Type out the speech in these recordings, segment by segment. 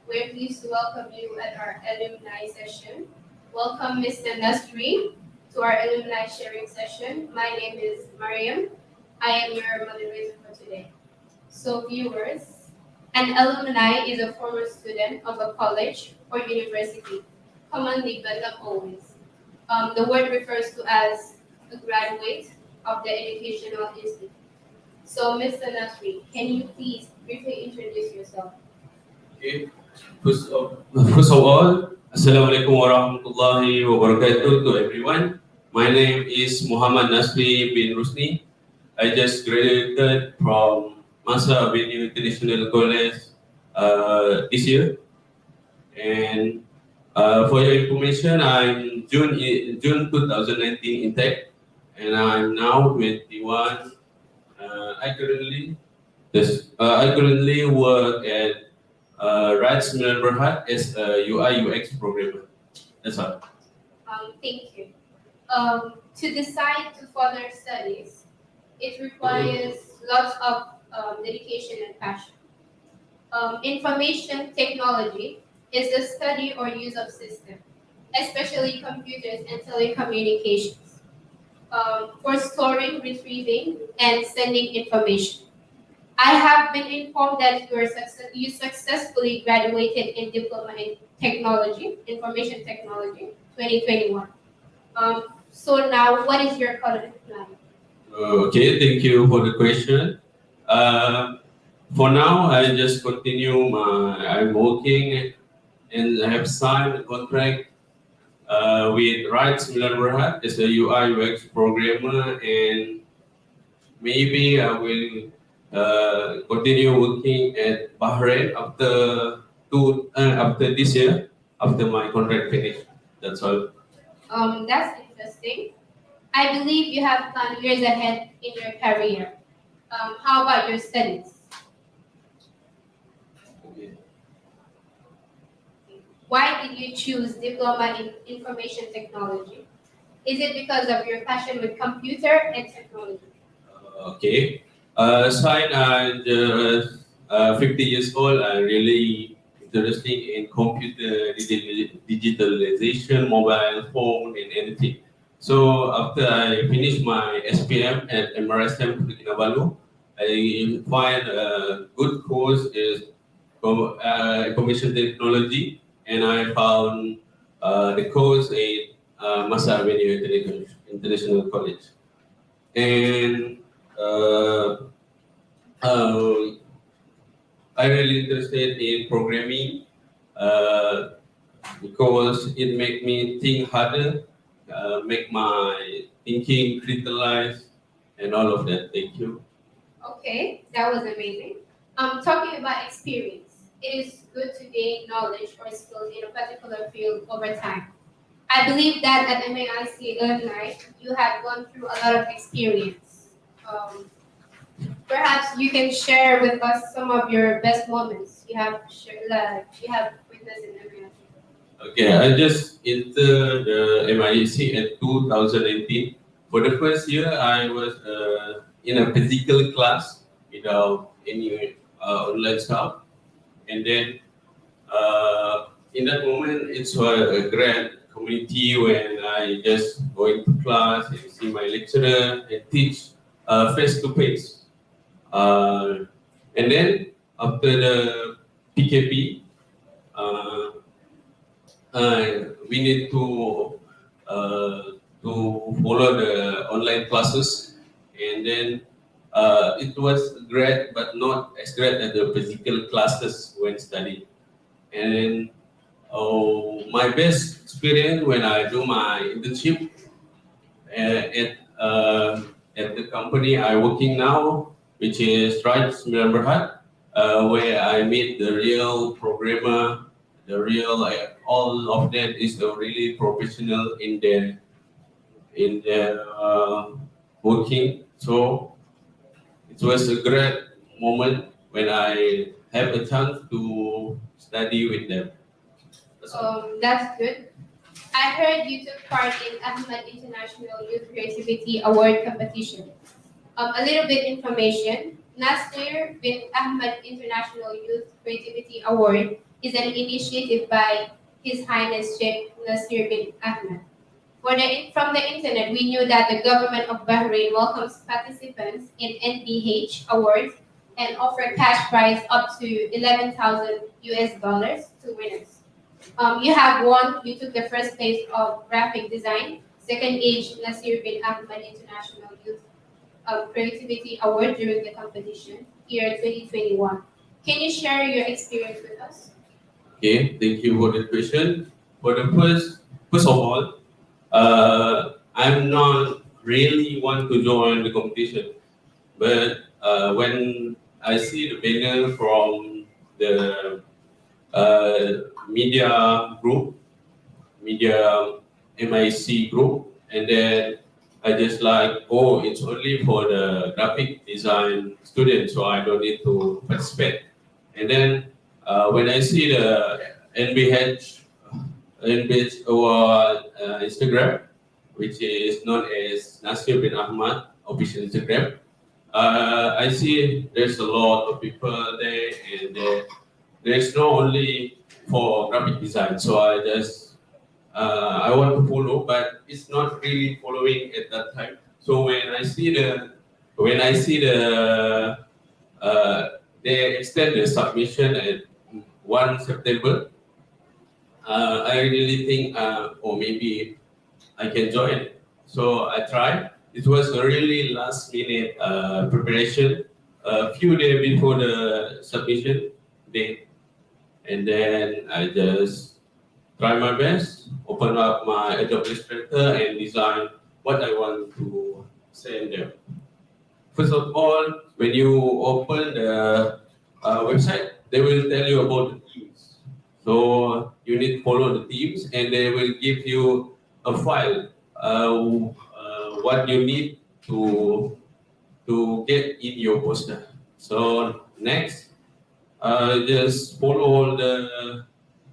We're pleased to welcome you at our alumni session. Welcome, Mr. Nasri, to our alumni sharing session. My name is Mariam. I am your moderator for today. So, viewers, an alumni is a former student of a college or university, commonly but not always. The word refers to as a graduate of the educational institute. So, Mr. Nasri, can you please briefly introduce yourself? Okay. First of all, Assalamualaikum warahmatullahi wabarakatuh to everyone. My name is Muhamad Nasri bin Rusni. I just graduated from Masa Avenue International College this year. And for your information, I'm June 2019 intake, and I'm now 21. I currently work at Raj Berhad as a UI UX programmer. That's all. Thank you. To decide to further studies, it requires lots of dedication and passion. Information technology is the study or use of systems, especially computers and telecommunications, for storing, retrieving, and sending information. I have been informed that you successfully graduated in Diploma in Technology, Information Technology, 2021. So now, what is your current plan? Okay, thank you for the question. Uh, for now, I just continue I'm working and I have signed a contract with Right Similar Berhad as a UI UX programmer, and maybe I will continue working at Bahrain after this year, after my contract finish. That's all. That's interesting. I believe you have planned years ahead in your career. How about your studies? Okay. Why did you choose Diploma in Information Technology? Is it because of your passion with computer and technology? Okay. Since I'm just 50 years old, I'm really interested in computer digitalization, mobile phone, and anything. So after I finish my SPM at MRSM Kinabalu, I find a good course is information technology, and I found the course at Masa Avenue International College. And uh, uh, I really interested in programming uh, because it make me think harder, make my thinking crystallize, and all of that. Thank you. Okay, that was amazing. Talking about experience, it is good to gain knowledge or skills in a particular field over time. I believe that at MAIC Alumni, you have gone through a lot of experience. Um, Perhaps you can share with us some of your best moments you have witnessed in MAIC. Okay, I just entered the MIC at 2019. For the first year, I was in a physical class without any online stuff. And then in that moment, it's a great community when I just go into class and see my lecturer and teach face to face. And then after the PKP, uh, we need uh, to follow the online classes, and then it was great, but not as great as the physical classes when studying. And then my best experience when I do my internship at the company I working now, which is Stripes Berhad, where I meet the real programmer, the real all of them is really professional in their working. So it was a great moment when I have a chance to study with them. That's good. I heard you took part in Ahmad International Youth Creativity Award competition. A little bit information. Nasir bin Ahmad International Youth Creativity Award is an initiative by His Highness Sheikh Nasir bin Ahmed. From the internet, we knew that the government of Bahrain welcomes participants in NBH awards and offer cash prize up to 11,000 US dollars to winners. You have won. You took the first place of graphic design, second age Nasir bin Ahmed International Youth Creativity Award during the competition, year 2021. Can you share your experience with us? Okay, thank you for the question. For the first of all, I'm not really want to join the competition, but when I see the banner from the media group, media MIC group, and then I just like, oh, it's only for the graphic design students, so I don't need to participate. And then when I see the NBH Award Instagram, which is known as Nasir bin Ahmad official Instagram, I see there's a lot of people there, and there's not only for graphic design. So I want to follow, but it's not really following at that time. So when I see the they extend the submission at 1 September, I really think, or maybe I can join. So I tried. It was a really last minute preparation, a few days before the submission date. And then I just try my best, open up my Adobe Illustrator and design what I want to send them. First of all, when you open the website, they will tell you about the themes. So you need to follow the themes, and they will give you a file, what you need to get in your poster. So next, just follow all the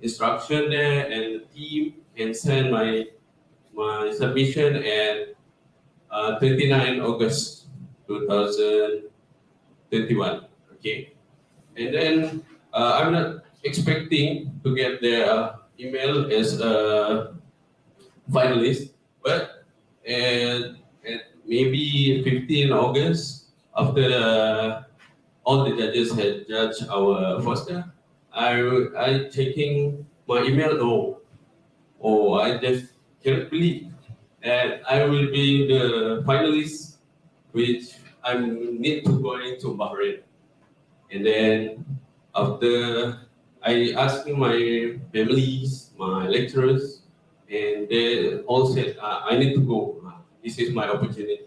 instruction there and the theme, and send my submission and 29 August 2021. Okay, and then I'm not expecting to get their email as a finalist, but at maybe 15 August, after all the judges had judged our poster, I checking my email. I just cannot believe that I will be the finalist, which I need to go into Bahrain. And then after I asked my families, my lecturers, and they all said, I need to go. This is my opportunity.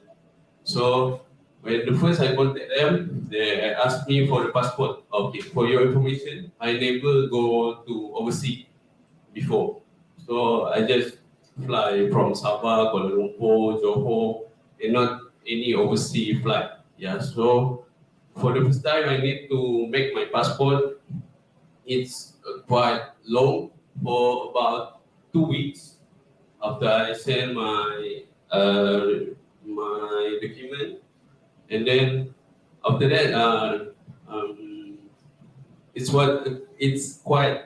So when the first I contacted them, they asked me for the passport. Okay, for your information, I never go to overseas before. So I just fly from Sabah, Kuala Lumpur, Johor, and not any overseas flight. Yeah, so for the first time, I need to make my passport. It's quite long, for about 2 weeks after I send my document, and then after that, um, it's quite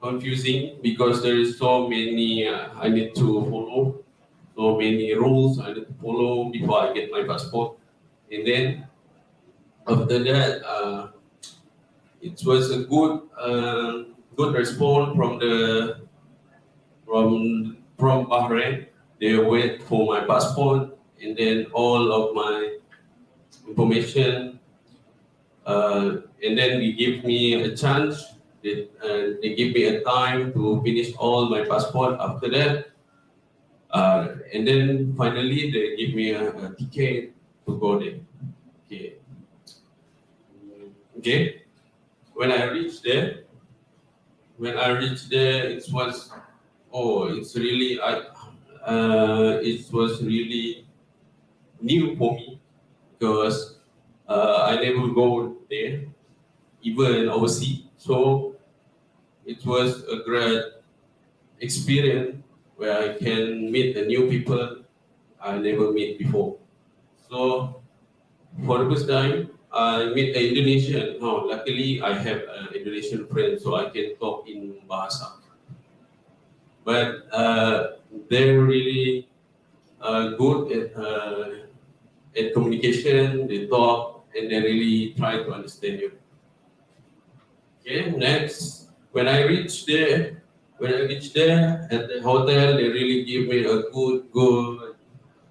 confusing because there is so many I need to follow, so many rules I need to follow before I get my passport, and then after that, it was a good response from Bahrain. They wait for my passport, and then all of my information, and then they give me a chance. They give me a time to finish all my passport. After that, and then finally they give me a ticket to go there. Okay. Okay. When I reached there, it was, it was really new for me because I never go there, even overseas. So it was a great experience where I can meet the new people I never met before. So for the first time, I meet an Indonesian. No, luckily I have an Indonesian friend, so I can talk in Bahasa. But they're really good at communication. They talk and they really try to understand you. Okay, next, when I reached there at the hotel, they really give me a good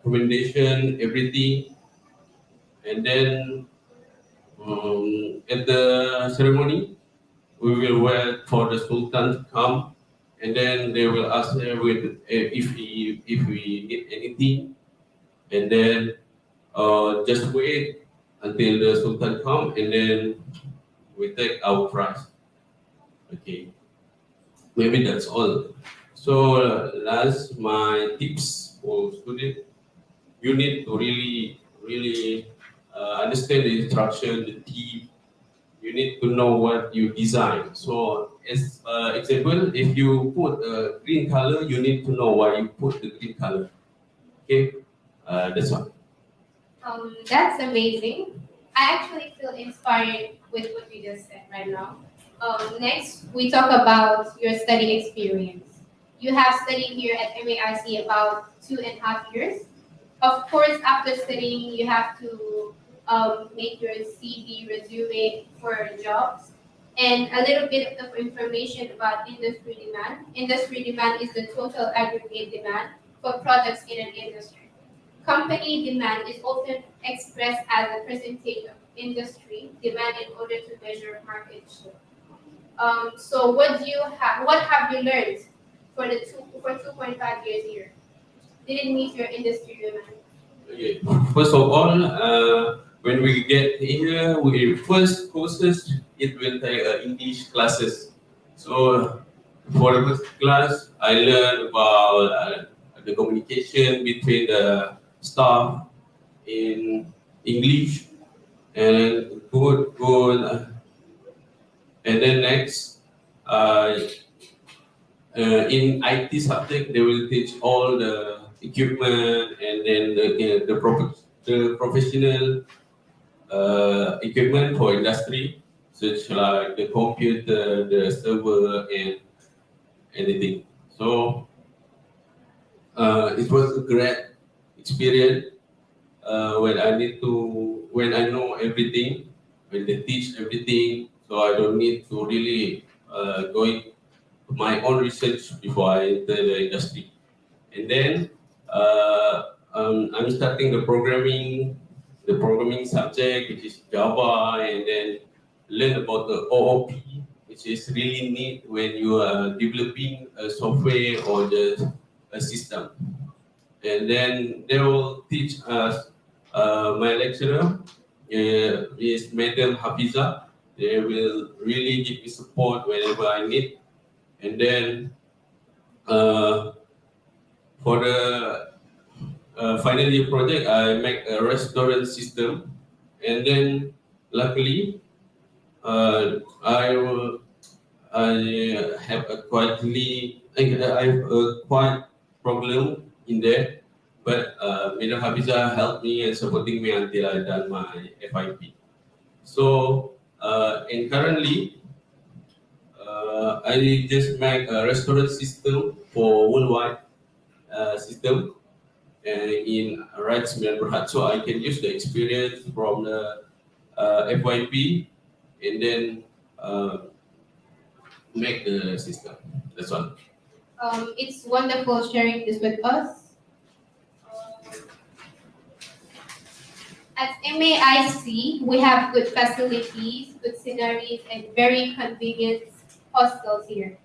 recommendation, everything, and then at the ceremony, we will wait for the Sultan to come, and then they will ask him if we need anything, and then just wait until the Sultan come, and then we take our prize. Okay, maybe that's all. So last, my tips for student, you need to really understand the instruction, the theme. You need to know what you design. So as example, if you put a green color, you need to know why you put the green color. Okay, that's all. That's amazing. I actually feel inspired with what you just said right now. Next, we talk about your study experience. You have studied here at MAIC about 2.5 years. Of course, after studying, you have to make your CV resume for jobs. And a little bit of information about industry demand. Industry demand is the total aggregate demand for products in an industry. Company demand is often expressed as a percentage of industry demand in order to measure market share. So what have you learned for 2.5 years here? Did it meet your industry demand? Okay. First of all, when we get here, we first courses it will take English classes. So for the first class, I learned about the communication between the staff in English and good. And then next, uh, in IT subject, they will teach all the equipment and then the professional equipment for industry, such like the computer, the server, and anything. So it was a great experience when I know everything, when they teach everything, so I don't need to really going my own research before I enter the industry. And then I'm starting the programming subject, which is Java, and then learn about the OOP, which is really neat when you are developing a software or just a system. And then they will teach us, my lecturer is Madam Hafiza. They will really give me support whenever I need. And then uh, for the final year project, I make a restaurant system, and then luckily I have I have a quite problem in there, but Madam Hafiza helped me and supporting me until I done my FIP. So and currently I just make a restaurant system for worldwide system in rights Berhad. So I can use the experience from the FYP and then make the system. That's all. It's wonderful sharing this with us. At MAIC, we have good facilities, good sceneries, and very convenient hostels here.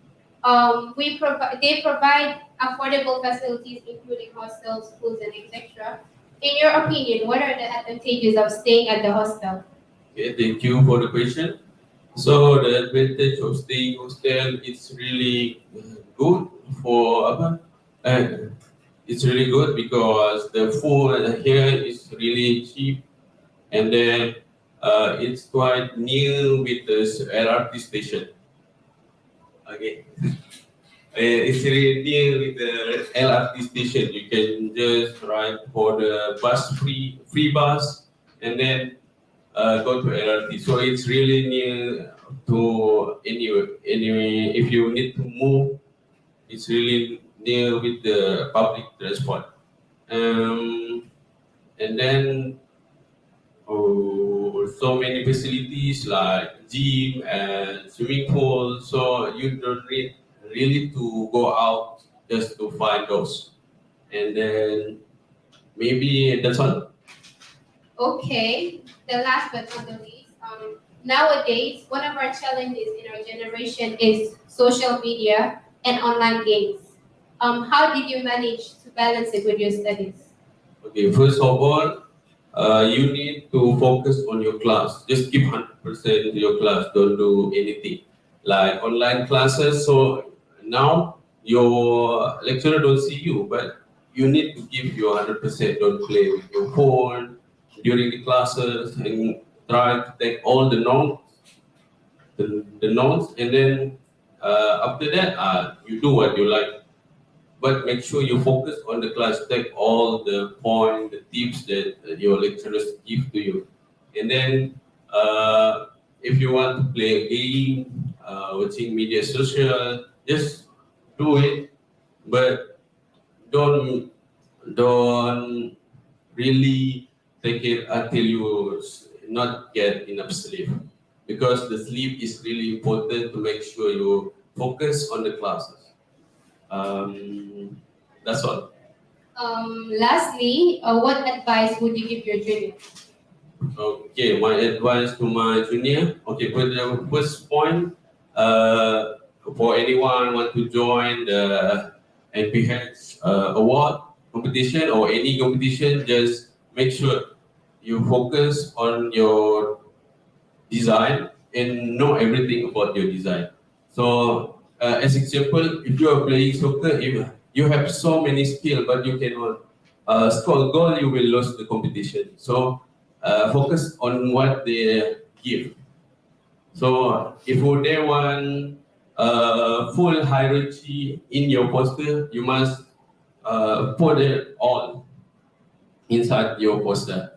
They provide affordable facilities, including hostels, schools, and etc. In your opinion, what are the advantages of staying at the hostel? Okay, thank you for the question. So the advantage of staying hostel is really good for apa? It's really good because the food here is really cheap, and then it's quite near with the LRT station. Okay, it's really near with the LRT station. You can just ride for the bus free bus, and then go to LRT. So it's really near to any. If you need to move, it's really near with the public transport. And then so many facilities like gym and swimming pool. So you don't need really to go out just to find those. And then maybe that's all. Okay, the last but not the least, nowadays, one of our challenges in our generation is social media and online games. How did you manage to balance it with your studies? Okay, first of all, you need to focus on your class. Just keep 100% your class. Don't do anything like online classes. So now your lecturer don't see you, but you need to give your 100%. Don't play with your phone during the classes and try to take all the notes, and then after that, you do what you like, but make sure you focus on the class, take all the points, the tips that your lecturers give to you. And then if you want to play a game, watching media social, just do it, but don't don't really take it until you not get enough sleep, because the sleep is really important to make sure you focus on the classes. Um, that's all. Lastly, what advice would you give your juniors? Okay, my advice to my junior. Okay, for the first point, for anyone want to join the NPH award competition or any competition, just make sure you focus on your design and know everything about your design. So, as example, if you are playing soccer, if you have so many skill but you cannot score a goal, you will lose the competition. So, focus on what they give. So, if they want full hierarchy in your poster, you must put it all inside your poster.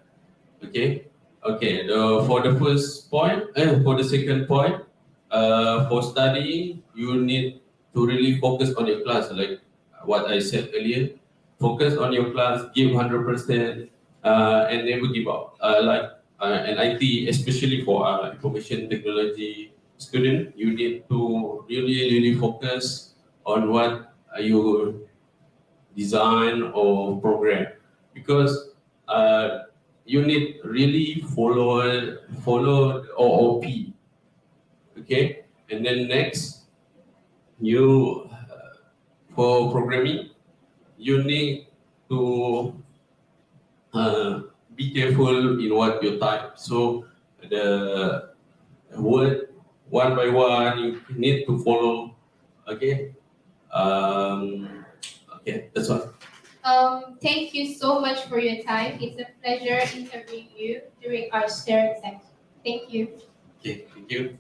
Okay. Okay. For the first point, for the second point, for studying, you need to really focus on your class, like what I said earlier. Focus on your class, give 100%, and never give up. An IT, especially for information technology student, you need to really focus on what you design or program, because you need really follow OOP. Okay, and then next, you for programming, you need to be careful in what you type. So the word one by one you need to follow. Okay. Okay, that's all. Thank you so much for your time. It's a pleasure interviewing you during our sharing section. Thank you. Okay, thank you.